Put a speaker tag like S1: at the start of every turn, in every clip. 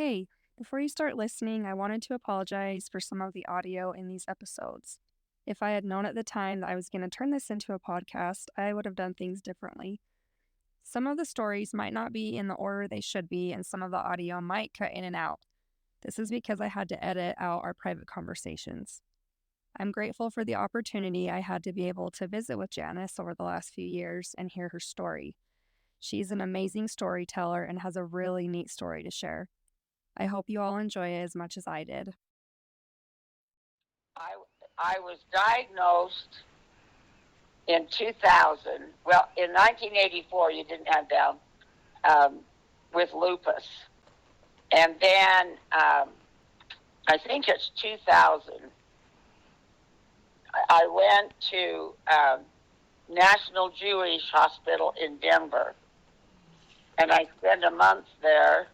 S1: Hey, before you start listening, I wanted to apologize for some of the audio in these episodes. If I had known at the time that I was going to turn this into a podcast, I would have done things differently. Some of the stories might not be in the order they should be, and some of the audio might cut in and out. This is because I had to edit out our private conversations. I'm grateful for the opportunity I had to be able to visit with Janice over the last few years and hear her story. She's an amazing storyteller and has a really neat story to share. I hope you all enjoy it as much as I did.
S2: I was diagnosed in 2000. Well, in 1984, you didn't have down with lupus. And then I think it's 2000, I went to National Jewish Hospital in Denver. And I spent a month there.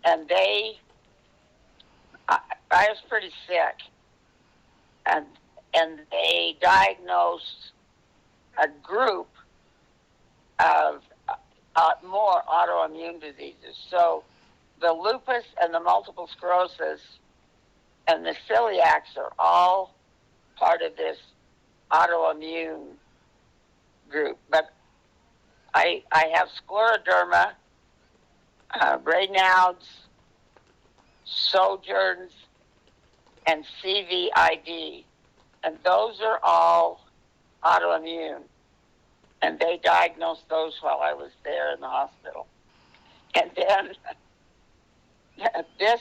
S2: And I was pretty sick. And they diagnosed a group of more autoimmune diseases. So the lupus and the multiple sclerosis and the celiacs are all part of this autoimmune group. But I have scleroderma, Raynaud's, Sojourns, and CVID, and those are all autoimmune. And they diagnosed those while I was there in the hospital. And then this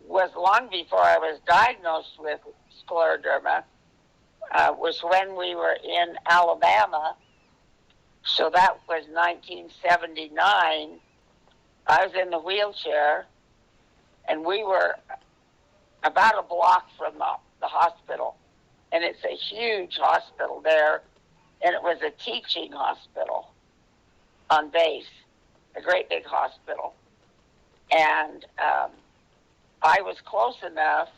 S2: was long before I was diagnosed with scleroderma, was when we were in Alabama. So that was 1979. I was in the wheelchair, and we were about a block from the hospital. And it's a huge hospital there, and it was a teaching hospital on base, a great big hospital. And I was close enough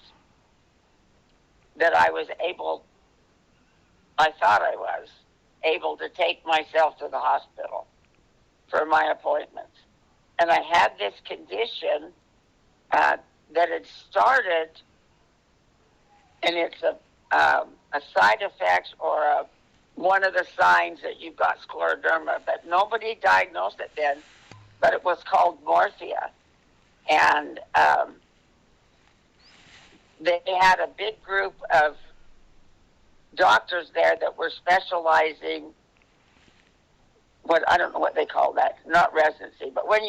S2: that I thought I was able to take myself to the hospital for my appointments. And I had this condition that had started, and it's a side effect or one of the signs that you've got scleroderma, but nobody diagnosed it then, but it was called morphia. And they had a big group of doctors there that were specializing, I don't know what they call that, not residency, but when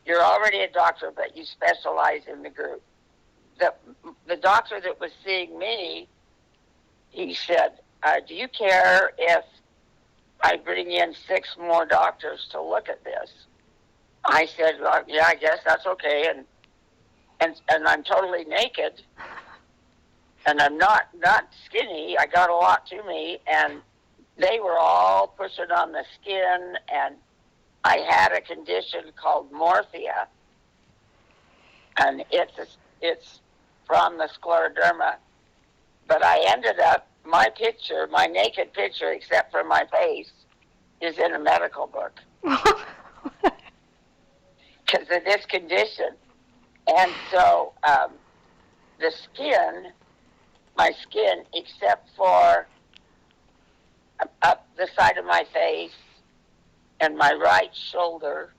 S2: you're already a doctor, but you specialize in the group. The doctor that was seeing me, he said, do you care if I bring in 6 more doctors to look at this? I said, well, yeah, I guess that's okay. And I'm totally naked, and I'm not skinny. I got a lot to me, and they were all pushing on the skin, and I had a condition called morphia, and it's from the scleroderma. But I ended up, my naked picture, except for my face, is in a medical book because of this condition. And so the skin, my skin, except for up the side of my face and my right shoulder,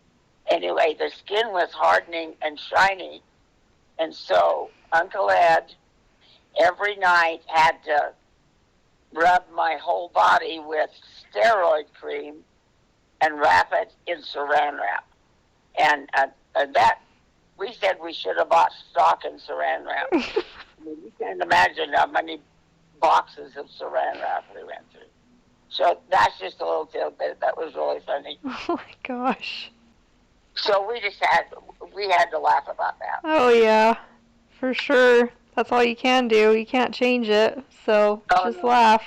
S2: anyway, the skin was hardening and shiny. And so Uncle Ed every night had to rub my whole body with steroid cream and wrap it in saran wrap. And that, we said we should have bought stock in saran wrap. I mean, you can't imagine how many boxes of saran wrap we went through. So that's just a little tidbit. That was really funny.
S1: Oh my gosh.
S2: So we had to laugh about that.
S1: Oh yeah, for sure. That's all you can do. You can't change it, so just laugh.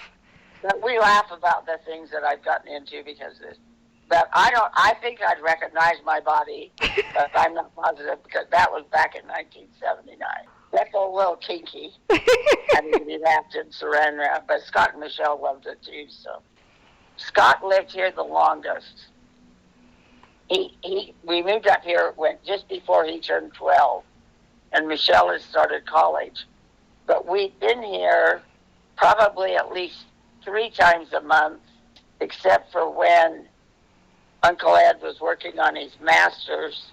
S2: But we laugh about the things that I've gotten into because of this. But I think I'd recognize my body, but I'm not positive because that was back in 1979. That's a little kinky. I mean, to be wrapped in saran wrap, but Scott and Michelle loved it too, so. Scott lived here the longest. we moved up here just before he turned 12, and Michelle had started college. But we'd been here probably at least 3 times a month, except for when Uncle Ed was working on his master's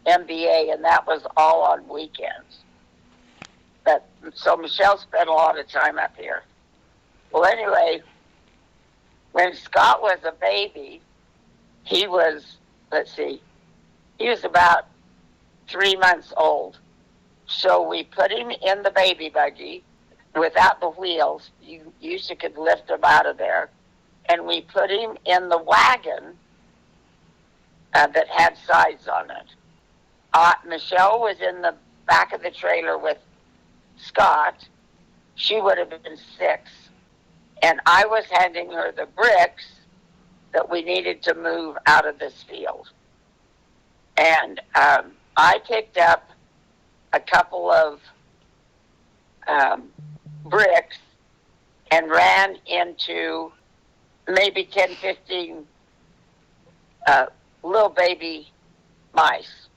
S2: MBA, and that was all on weekends. So Michelle spent a lot of time up here. Well, anyway, when Scott was a baby, he was about 3 months old. So we put him in the baby buggy without the wheels. You usually could lift him out of there. And we put him in the wagon that had sides on it. Michelle was in the back of the trailer with Scott. She would have been 6. And I was handing her the bricks that we needed to move out of this field. And I picked up a couple of bricks and ran into maybe 10, 15 little baby mice.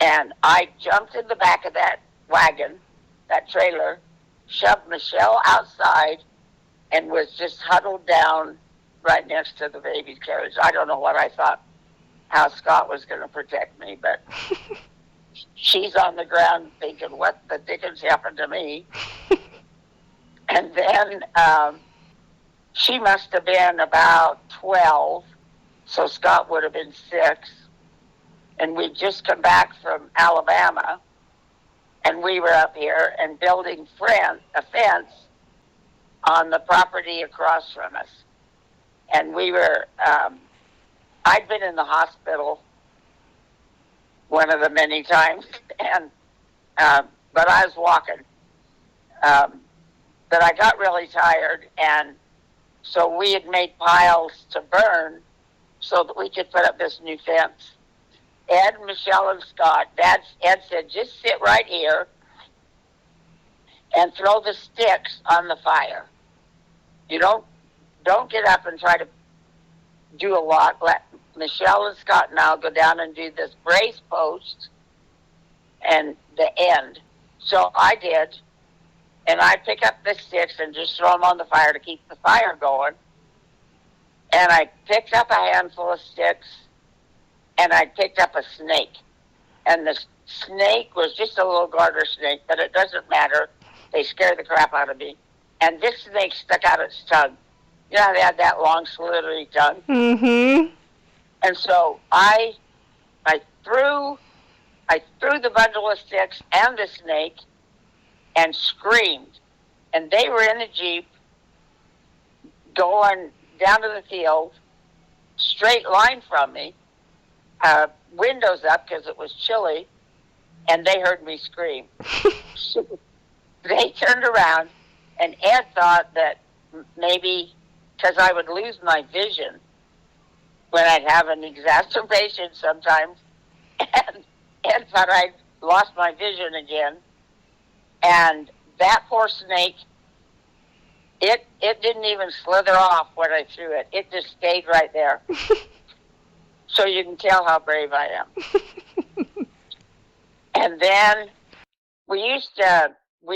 S2: And I jumped in the back of that wagon, that trailer, shoved Michelle outside, and was just huddled down right next to the baby carriage. I don't know what I thought, how Scott was going to protect me, but she's on the ground thinking, what the dickens happened to me? And then she must have been about 12, so Scott would have been 6. And we'd just come back from Alabama, and we were up here and building a fence on the property across from us. And we were, I'd been in the hospital one of the many times, and but I was walking. But I got really tired, and so we had made piles to burn so that we could put up this new fence. Ed, Michelle, and Scott, Ed said, just sit right here and throw the sticks on the fire. You don't get up and try to do a lot. Let Michelle and Scott and I'll go down and do this brace post and the end. So I did, and I pick up the sticks and just throw them on the fire to keep the fire going. And I picked up a handful of sticks, and I picked up a snake. And the snake was just a little garter snake, but it doesn't matter. They scared the crap out of me. And this snake stuck out its tongue. You know how they had that long, slithery tongue?
S1: Mm-hmm.
S2: And so I threw the bundle of sticks and the snake and screamed. And they were in the Jeep going down to the field, straight line from me, windows up because it was chilly, and they heard me scream. So they turned around, and Ed thought that maybe because I would lose my vision when I'd have an exacerbation sometimes, and Ed thought I'd lost my vision again. And that poor snake, it didn't even slither off when I threw it. It just stayed right there. So you can tell how brave I am. And then we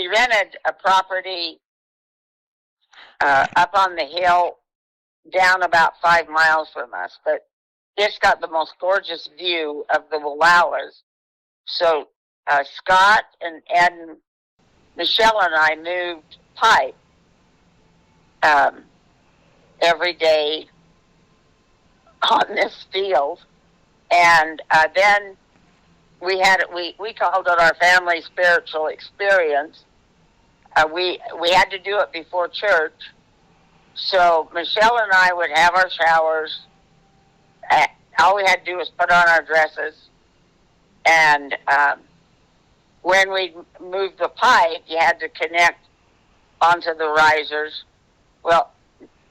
S2: rented a property up on the hill down about 5 miles from us, but it's got the most gorgeous view of the Wallowas. So Scott and Ed and Michelle and I moved pipe every day on this field, and then we called it our family spiritual experience. We had to do it before church, so Michelle and I would have our showers. All we had to do was put on our dresses, and when we moved the pipe, you had to connect onto the risers. Well,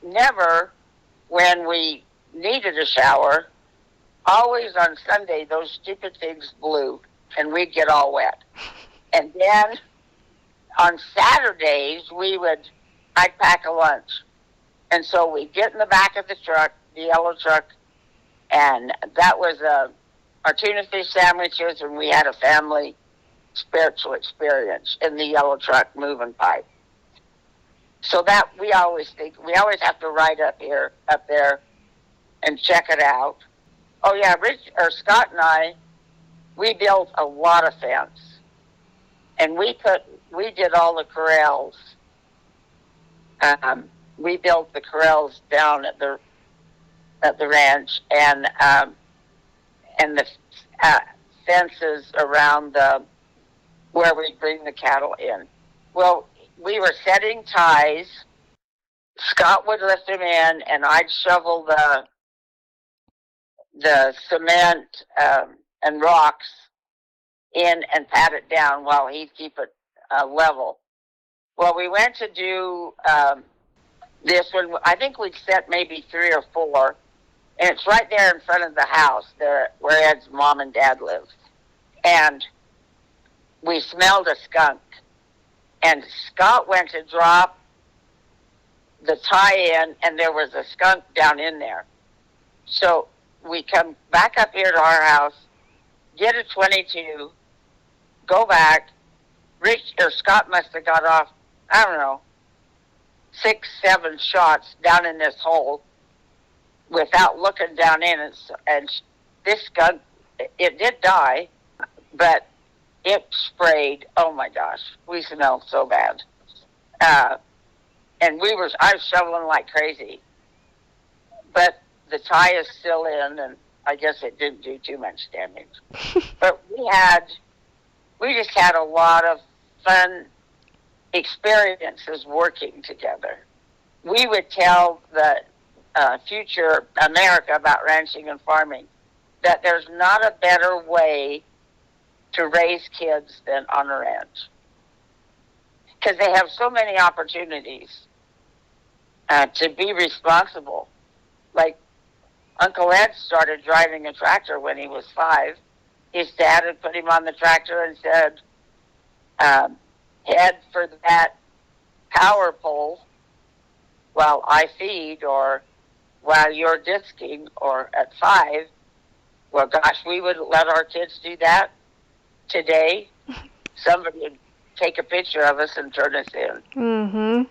S2: never when we needed a shower. Always on Sunday, those stupid things blew, and we'd get all wet. And then on Saturdays, I'd pack a lunch. And so we'd get in the back of the truck, the yellow truck, And that was our tuna fish sandwiches, and we had a family spiritual experience in the yellow truck moving pipe. So that we always have to ride up there, and check it out. Oh yeah, Scott and I, we built a water fence, and we did all the corrals. We built the corrals down at the ranch, and the fences around where we bring the cattle in. Well, we were setting ties. Scott would lift them in, and I'd shovel the cement and rocks in and pat it down while he'd keep it level. Well, we went to do this one. I think we'd set maybe 3 or 4, and it's right there in front of the house there where Ed's mom and dad lived. And we smelled a skunk, and Scott went to drop the tie-in, and there was a skunk down in there. So we come back up here to our house, get a 22, go back. Scott must have got off, I don't know, 6, 7 shots down in this hole without looking down in it. And this skunk, it did die, but it sprayed. Oh my gosh, we smelled so bad. And I was shoveling like crazy. But the tie is still in, and I guess it didn't do too much damage. But we just had a lot of fun experiences working together. We would tell the future America about ranching and farming that there's not a better way to raise kids than on a ranch, because they have so many opportunities to be responsible. Like Uncle Ed started driving a tractor when he was 5. His dad had put him on the tractor and said, head for that power pole while I feed, or while you're disking, or at 5. Well, gosh, we would let our kids do that today. Somebody would take a picture of us and turn us in.
S3: Mm-hmm.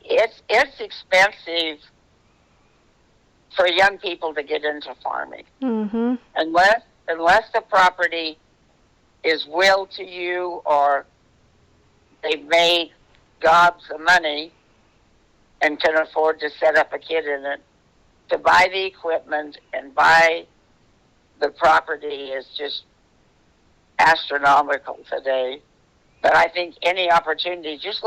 S2: It's expensive for young people to get into farming.
S3: Mm-hmm.
S2: Unless the property is willed to you, or they've made gobs of money and can afford to set up a kid in it, to buy the equipment and buy the property is just astronomical today. But I think any opportunity, just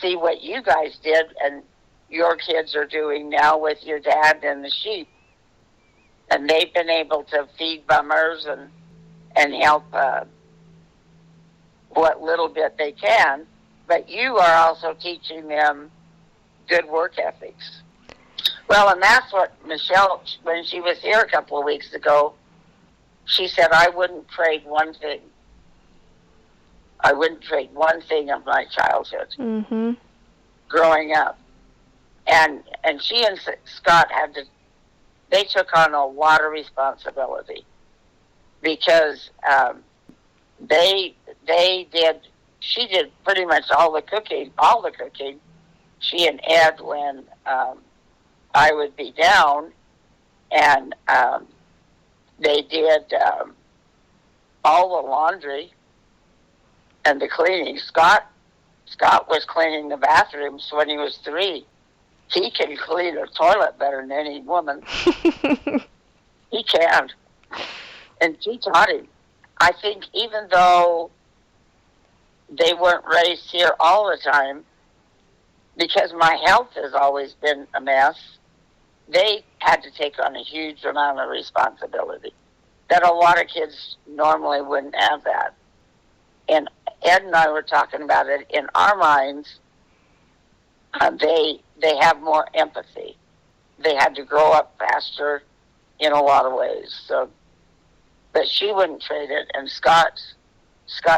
S2: see what you guys did and your kids are doing now with your dad and the sheep. And they've been able to feed bummers and help what little bit they can. But you are also teaching them good work ethics. Well, and that's what Michelle, when she was here a couple of weeks ago, she said, I wouldn't trade one thing. I wouldn't trade one thing of my childhood,
S3: Mm-hmm.
S2: growing up. And she and Scott they took on a lot of responsibility, because she did pretty much all the cooking. She and Ed, when I would be down, and they did all the laundry and the cleaning. Scott was cleaning the bathrooms when he was 3. He can clean a toilet better than any woman. He can. And she taught him. I think even though they weren't raised here all the time, because my health has always been a mess, they had to take on a huge amount of responsibility that a lot of kids normally wouldn't have that. And Ed and I were talking about it. In our minds, they have more empathy. They had to grow up faster in a lot of ways. So, but she wouldn't trade it, and Scott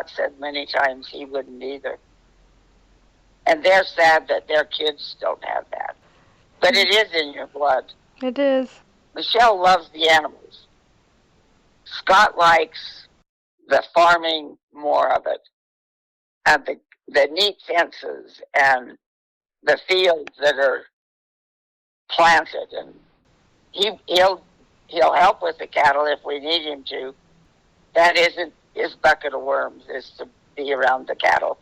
S2: said many times he wouldn't either. And they're sad that their kids don't have that. But it is in your blood.
S3: It is.
S2: Michelle loves the animals. Scott likes the farming, more of it, and the neat fences and the fields that are planted, and he'll help with the cattle if we need him to. That isn't his bucket of worms, is to be around the cattle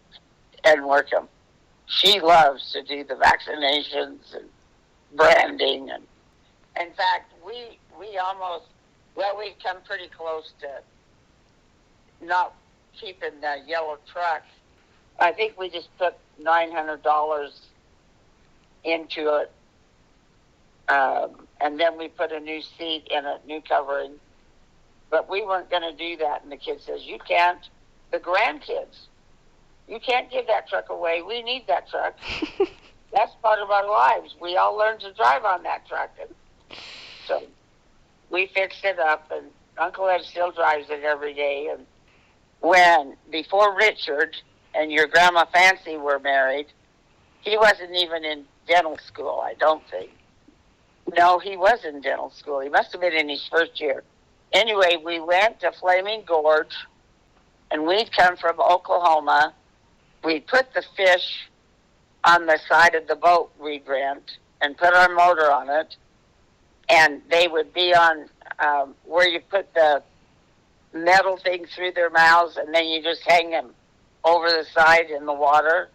S2: and work them. She loves to do the vaccinations and branding, and in fact, we almost, well, we've come pretty close to not keeping the yellow truck. I think we just put $900 into it, and then we put a new seat in it, new covering. But we weren't going to do that, and the kid says, "You can't." The grandkids, you can't give that truck away. We need that truck. That's part of our lives. We all learned to drive on that truck, and so we fixed it up, and Uncle Ed still drives it every day. And before Richard and your Grandma Fancy were married, he wasn't even in dental school, I don't think. No, he was in dental school. He must have been in his first year. Anyway, we went to Flaming Gorge, and we'd come from Oklahoma. We'd put the fish on the side of the boat we'd rent and put our motor on it, and they would be on where you put the metal thing through their mouths, and then you just hang them over the side in the water.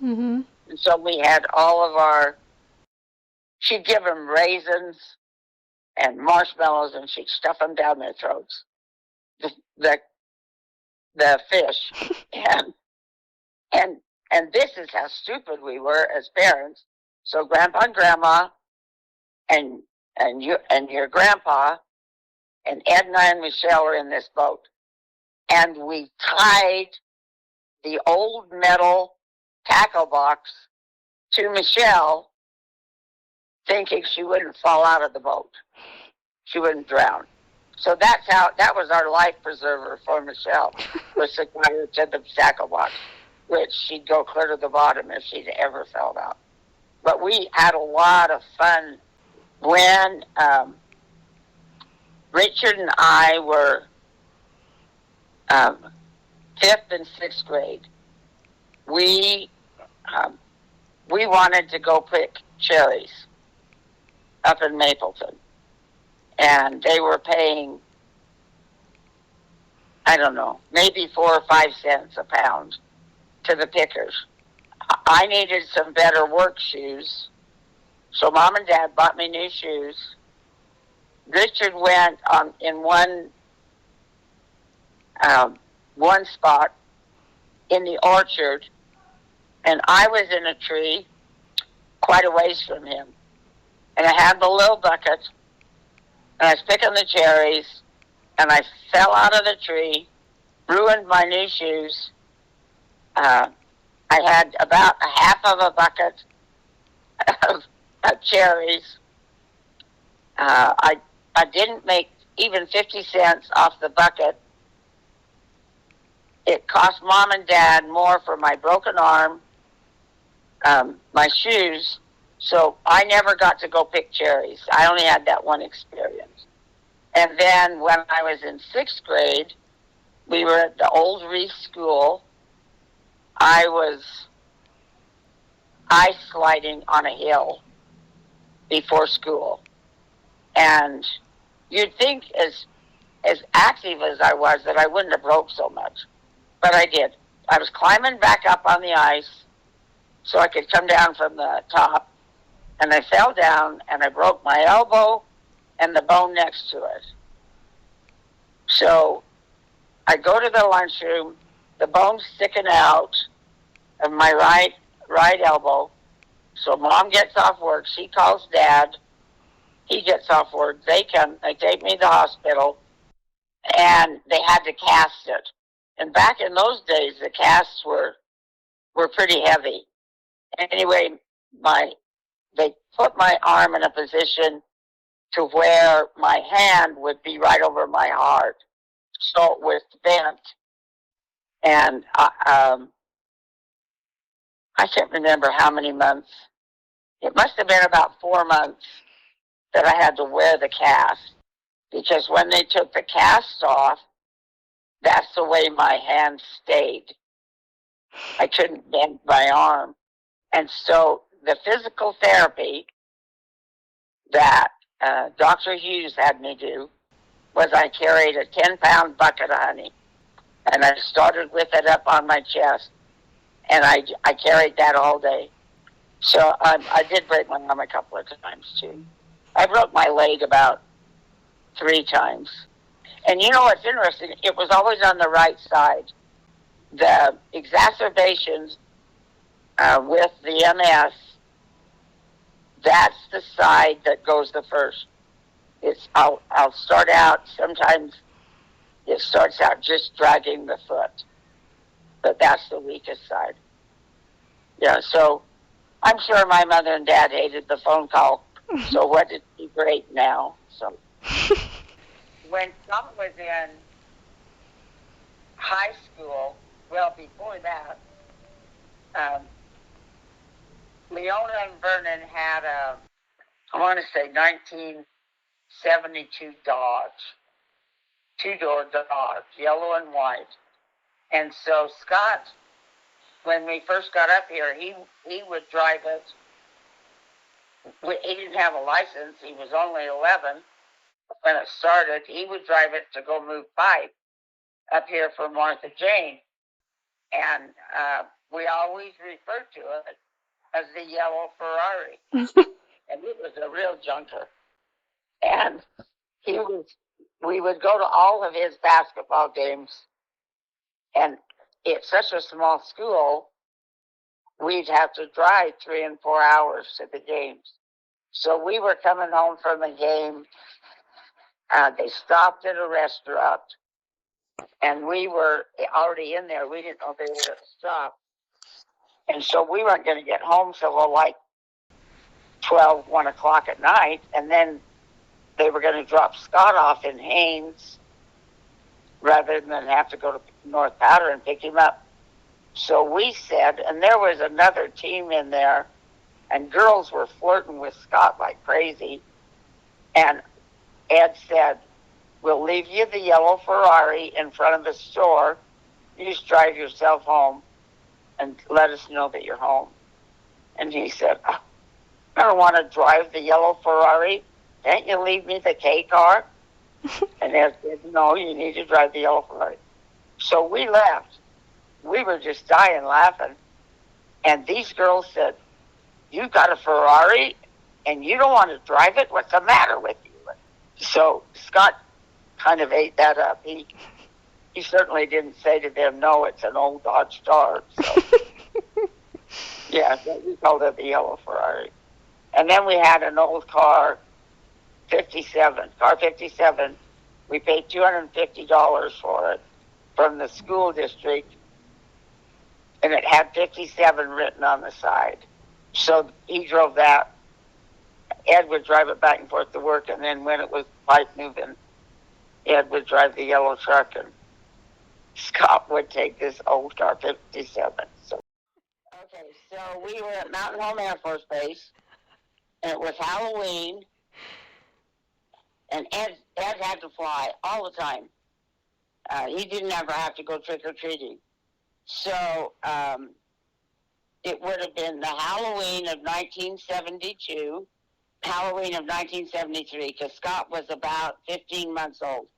S3: Mm-hmm.
S2: And so we had all of our, she'd give them raisins and marshmallows, and she'd stuff them down their throats, the fish. And this is how stupid we were as parents. So Grandpa and Grandma and your grandpa and Edna and Michelle were in this boat. And we tied the old metal tackle box to Michelle, thinking she wouldn't fall out of the boat. She wouldn't drown. So that was our life preserver for Michelle, was to tie her to the tackle box, which she'd go clear to the bottom if she'd ever fell out. But we had a lot of fun when Richard and I were 5th and 6th grade. We wanted to go pick cherries up in Mapleton, and they were paying, I don't know, maybe 4 or 5 cents a pound to the pickers. I needed some better work shoes, so Mom and Dad bought me new shoes. Richard went in one spot in the orchard, and I was in a tree quite a ways from him. And I had the little bucket, and I was picking the cherries, and I fell out of the tree, ruined my new shoes. I had about a half of a bucket of cherries. I didn't make even 50 cents off the bucket. It cost Mom and Dad more for my broken arm, my shoes, so I never got to go pick cherries. I only had that one experience. And then when I was in 6th grade, we were at the old Reef School. I was ice sliding on a hill before school. And you'd think as active as I was that I wouldn't have broke so much. But I did. I was climbing back up on the ice so I could come down from the top. And I fell down, and I broke my elbow and the bone next to it. So I go to the lunchroom, the bone's sticking out of my right elbow. So Mom gets off work. She calls Dad. He gets off work. They come. They take me to the hospital, and they had to cast it. And back in those days, the casts were pretty heavy. Anyway, they put my arm in a position to where my hand would be right over my heart, so it was bent. And I can't remember how many months. It must have been about 4 months that I had to wear the cast, because when they took the cast off, that's the way my hand stayed. I couldn't bend my arm. And so the physical therapy that Dr. Hughes had me do was I carried a 10-pound bucket of honey, and I started with it up on my chest, and I carried that all day. So I did break my arm a couple of times, too. I broke my leg about 3 times. And you know what's interesting? It was always on the right side. The exacerbations with the MS, that's the side that goes the first. I'll start out, sometimes it starts out just dragging the foot, but that's the weakest side. Yeah, so I'm sure my mother and dad hated the phone call. So what did be great now? So when Scott was in high school, well, before that, Leona and Vernon had I want to say 1972 Dodge, 2-door Dodge, yellow and white. And so Scott, when we first got up here, he would drive it. He didn't have a license. He was only 11 when it started. He would drive it to go move pipe up here for Martha Jane. And we always referred to it as the yellow Ferrari. And it was a real junker. And we would go to all of his basketball games. And it's such a small school, we'd have to drive 3 and 4 hours to the games. So we were coming home from the game. They stopped at a restaurant, and we were already in there. We didn't know they were going to stop. And so we weren't going to get home till like 12, 1 o'clock at night. And then they were going to drop Scott off in Haynes rather than have to go to North Powder and pick him up. So we said, and there was another team in there, and girls were flirting with Scott like crazy. And Ed said, we'll leave you the yellow Ferrari in front of the store. You just drive yourself home and let us know that you're home. And he said, I don't want to drive the yellow Ferrari. Can't you leave me the K car? And Ed said, no, you need to drive the yellow Ferrari. So we left. We were just dying laughing. And these girls said, you got a Ferrari and you don't want to drive it? What's the matter with you? So Scott kind of ate that up. He certainly didn't say to them, no, it's an old Dodge Dart. So, yeah, we called it the yellow Ferrari. And then we had an old car 57. We paid $250 for it from the school district, and it had 57 written on the side. So he drove that. Ed would drive it back and forth to work, and then when it was pipe moving, Ed would drive the yellow truck, and Scott would take this old car 57. So, okay, so we were at Mountain Home Air Force Base, and it was Halloween, and Ed had to fly all the time. He didn't ever have to go trick-or-treating. So it would have been the Halloween of 1972, Halloween of 1973, because Scott was about 15 months old.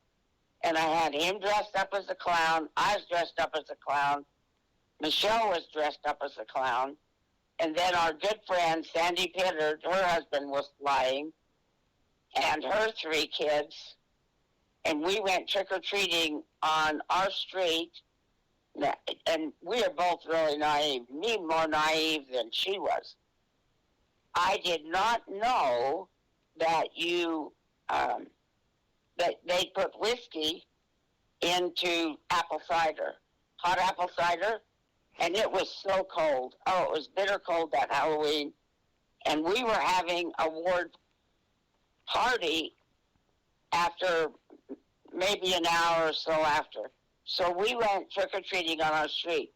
S2: And I had him dressed up as a clown. I was dressed up as a clown. Michelle was dressed up as a clown. And then our good friend, Sandy Pittard, her husband was flying, and her 3 kids. And we went trick-or-treating on our street. And we are both really naive. Me more naive than she was. I did not know that that they put whiskey into apple cider, hot apple cider, and it was so cold. Oh, it was bitter cold that Halloween. And we were having a ward party after maybe an hour or so after. So we went trick-or-treating on our street.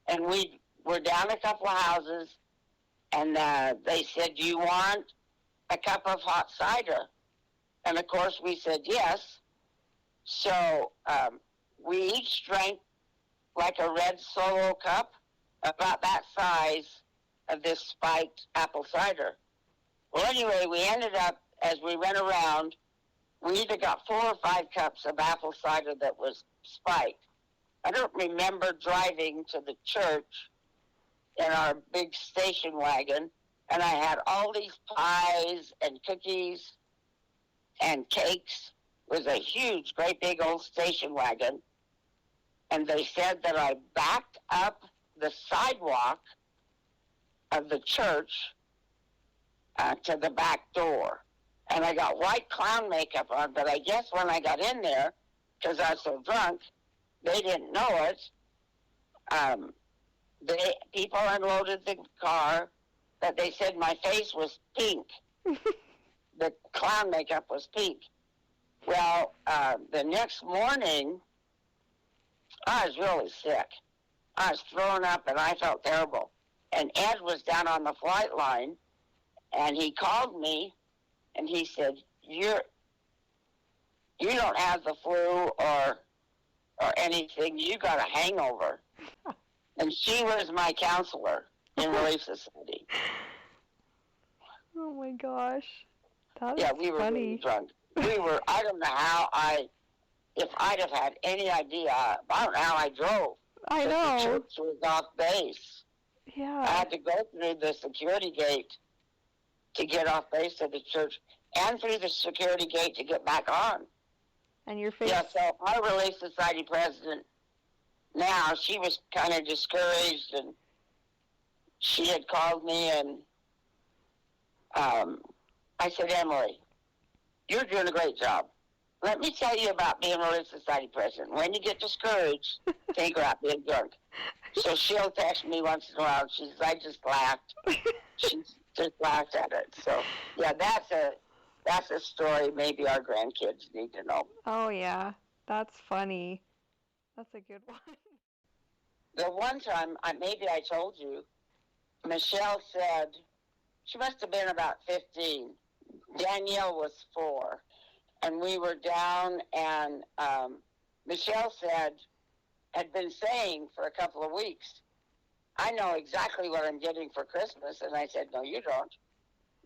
S2: And we were down a couple of houses, and they said, do you want a cup of hot cider? And of course we said yes. So we each drank like a red Solo cup, about that size of this spiked apple cider. Well, anyway, we ended up, as we went around, we either got 4 or 5 cups of apple cider that was spiked. I don't remember driving to the church in our big station wagon, and I had all these pies and cookies and cakes. It was a huge, great big old station wagon. And they said that I backed up the sidewalk of the church to the back door. And I got white clown makeup on, but I guess when I got in there, because I was so drunk, they didn't know it. People unloaded the car, but they said my face was pink. The clown makeup was pink. Well, the next morning, I was really sick. I was throwing up, and I felt terrible. And Ed was down on the flight line, and he called me, and he said, you don't have the flu or anything. You got a hangover. And she was my counselor in Relief Society.
S1: Oh my gosh. That is
S2: we were
S1: funny.
S2: really drunk. I don't know if I'd have had any idea, I don't know how I drove.
S1: I know.
S2: The church was off base.
S1: Yeah.
S2: I had to go through the security gate to get off base of the church, and through the security gate to get back on.
S1: And your face.
S2: Yeah, so our Relief Society president now, she was kind of discouraged, and she had called me, and I said, Emily, you're doing a great job. Let me tell you about being Relief Society president. When you get discouraged, think about being drunk. So she'll text me once in a while. She says, I just laughed. She just laughed at it. So, yeah, that's a story maybe our grandkids need to know.
S1: Oh, yeah. That's funny. That's a good one.
S2: The one time, maybe I told you, Michelle said, she must have been about 15. Danielle was 4. And we were down, and Michelle had been saying for a couple of weeks, I know exactly what I'm getting for Christmas. And I said, no, you don't.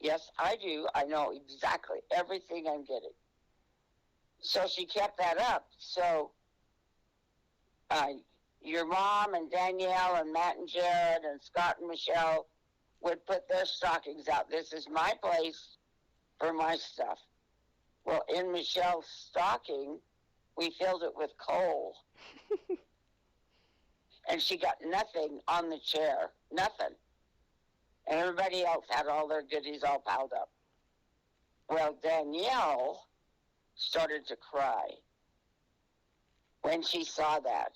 S2: Yes, I do. I know exactly everything I'm getting. So she kept that up. So your mom and Danielle and Matt and Jared and Scott and Michelle would put their stockings out. This is my place for my stuff. Well, in Michelle's stocking, we filled it with coal. And she got nothing on the chair. Nothing. And everybody else had all their goodies all piled up. Well, Danielle started to cry when she saw that.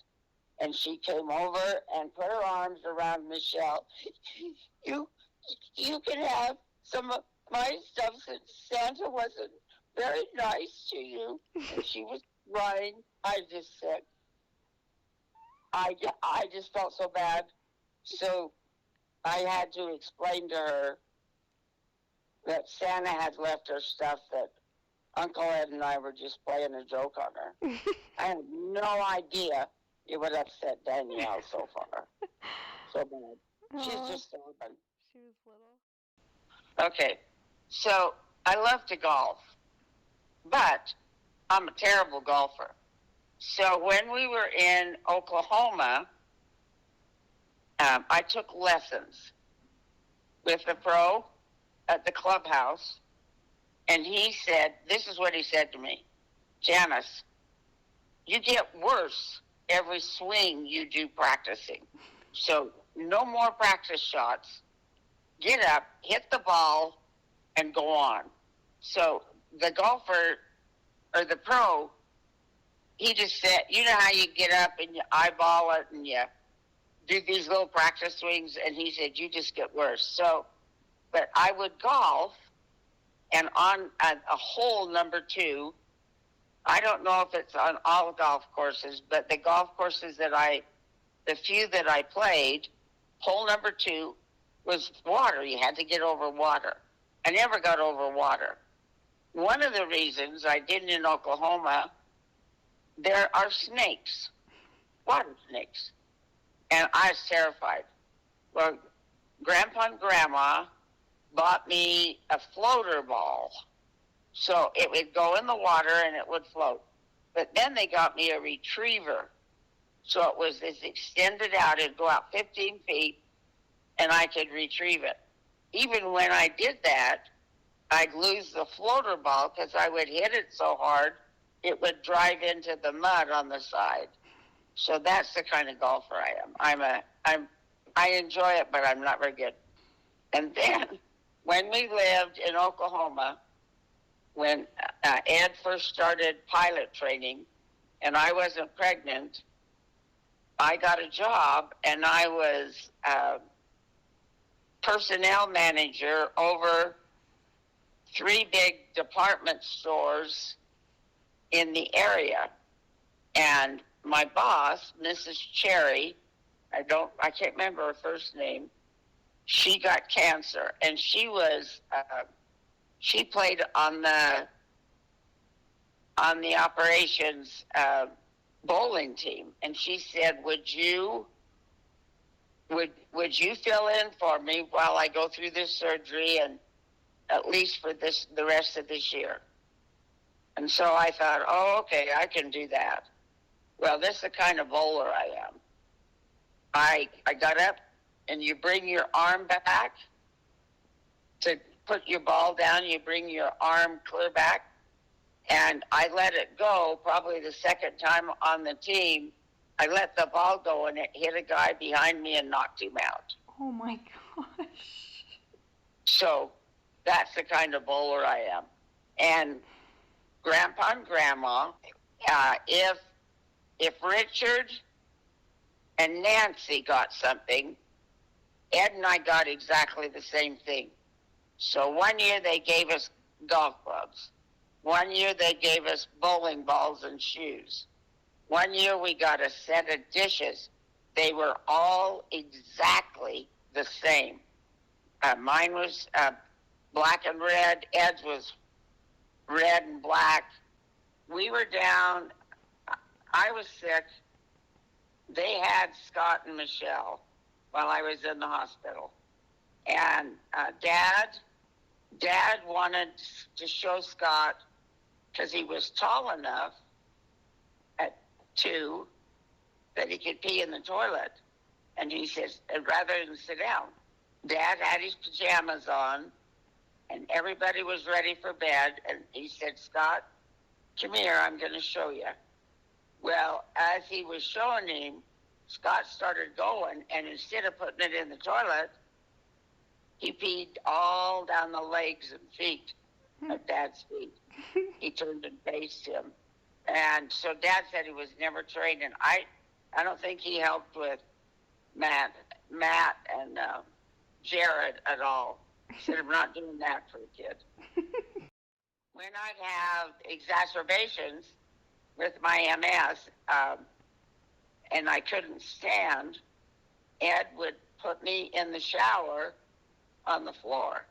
S2: And she came over and put her arms around Michelle. You can have some of my stuff since Santa wasn't very nice to you. And she was crying. I just said, I just felt so bad. So I had to explain to her that Santa had left her stuff, that Uncle Ed and I were just playing a joke on her. I had no idea it would upset Danielle so far. So bad. She's just stubborn.
S1: She was little.
S2: Okay, so I love to golf, but I'm a terrible golfer. So when we were in Oklahoma, I took lessons with the pro at the clubhouse, and he said, this is what he said to me, Janice, you get worse every swing you do practicing. So no more practice shots. Get up, hit the ball, and go on. So the golfer, or the pro, he just said, you know how you get up and you eyeball it and you do these little practice swings, and he said, you just get worse. So, but I would golf, and on a hole number 2, I don't know if it's on all golf courses, but the golf courses the few that I played, hole number 2 was water. You had to get over water. I never got over water. One of the reasons I didn't in Oklahoma, there are snakes, water snakes, and I was terrified. Well, Grandpa and Grandma bought me a floater ball, so it would go in the water and it would float. But then they got me a retriever, so it was this extended out. It'd go out 15 feet, and I could retrieve it. Even when I did that, I'd lose the floater ball because I would hit it so hard it would drive into the mud on the side. So that's the kind of golfer I am. I enjoy it, but I'm not very good. And then when we lived in Oklahoma, when Ed first started pilot training, and I wasn't pregnant, I got a job, and I was personnel manager over 3 big department stores in the area. And my boss, Mrs. Cherry, I can't remember her first name, she got cancer, and she played on the operations bowling team, and she said, would you fill in for me while I go through this surgery, and at least for the rest of this year? And so I thought, oh, okay, I can do that. Well, this is the kind of bowler I am. I got up, and you bring your arm back to put your ball down. You bring your arm clear back, and I let it go. Probably the second time on the team, I let the ball go, and it hit a guy behind me and knocked him out.
S1: Oh my gosh.
S2: So that's the kind of bowler I am. And Grandpa and Grandma, if Richard and Nancy got something, Ed and I got exactly the same thing. So one year they gave us golf clubs. One year they gave us bowling balls and shoes. One year we got a set of dishes. They were all exactly the same. Mine was black and red. Ed's was red and black. We were down. I was sick. They had Scott and Michelle while I was in the hospital. And Dad wanted to show Scott, because he was tall enough at 2 that he could pee in the toilet. And he says, rather than sit down, Dad had his pajamas on, and everybody was ready for bed. And he said, Scott, come here, I'm going to show you. Well, as he was showing him, Scott started going, and instead of putting it in the toilet, he peed all down the legs and feet of Dad's feet. He turned and faced him. And so Dad said he was never trained, and I don't think he helped with Matt and Jared at all. He said, I'm not doing that for a kid. When I'd have exacerbations with my MS, and I couldn't stand, Ed would put me in the shower on the floor.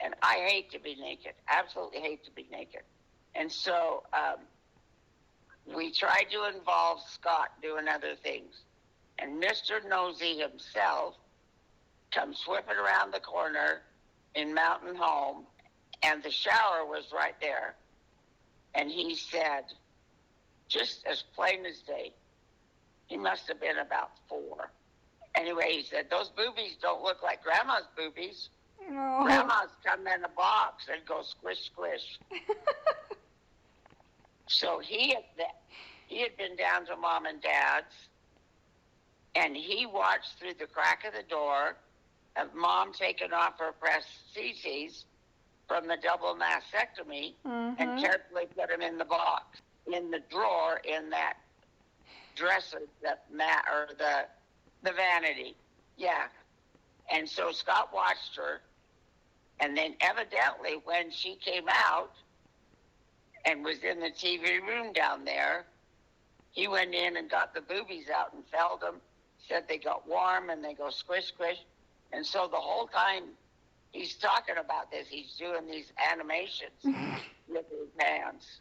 S2: And I hate to be naked, absolutely hate to be naked. And so we tried to involve Scott doing other things. And Mr. Nosy himself comes whipping around the corner in Mountain Home, and the shower was right there. And he said, just as plain as day, he must have been about 4. Anyway, he said, those boobies don't look like Grandma's boobies.
S1: Oh.
S2: Grandma's come in a box and go squish, squish. So he had been down to Mom and Dad's, and he watched through the crack of the door of Mom taking off her prostheses from the double mastectomy and carefully put them in the box, in the drawer, in that dresser, the vanity. Yeah. And so Scott watched her, and then evidently when she came out and was in the TV room down there, he went in and got the boobies out and felt them, said they got warm and they go squish, squish. And so the whole time he's talking about this. He's doing these animations with his hands.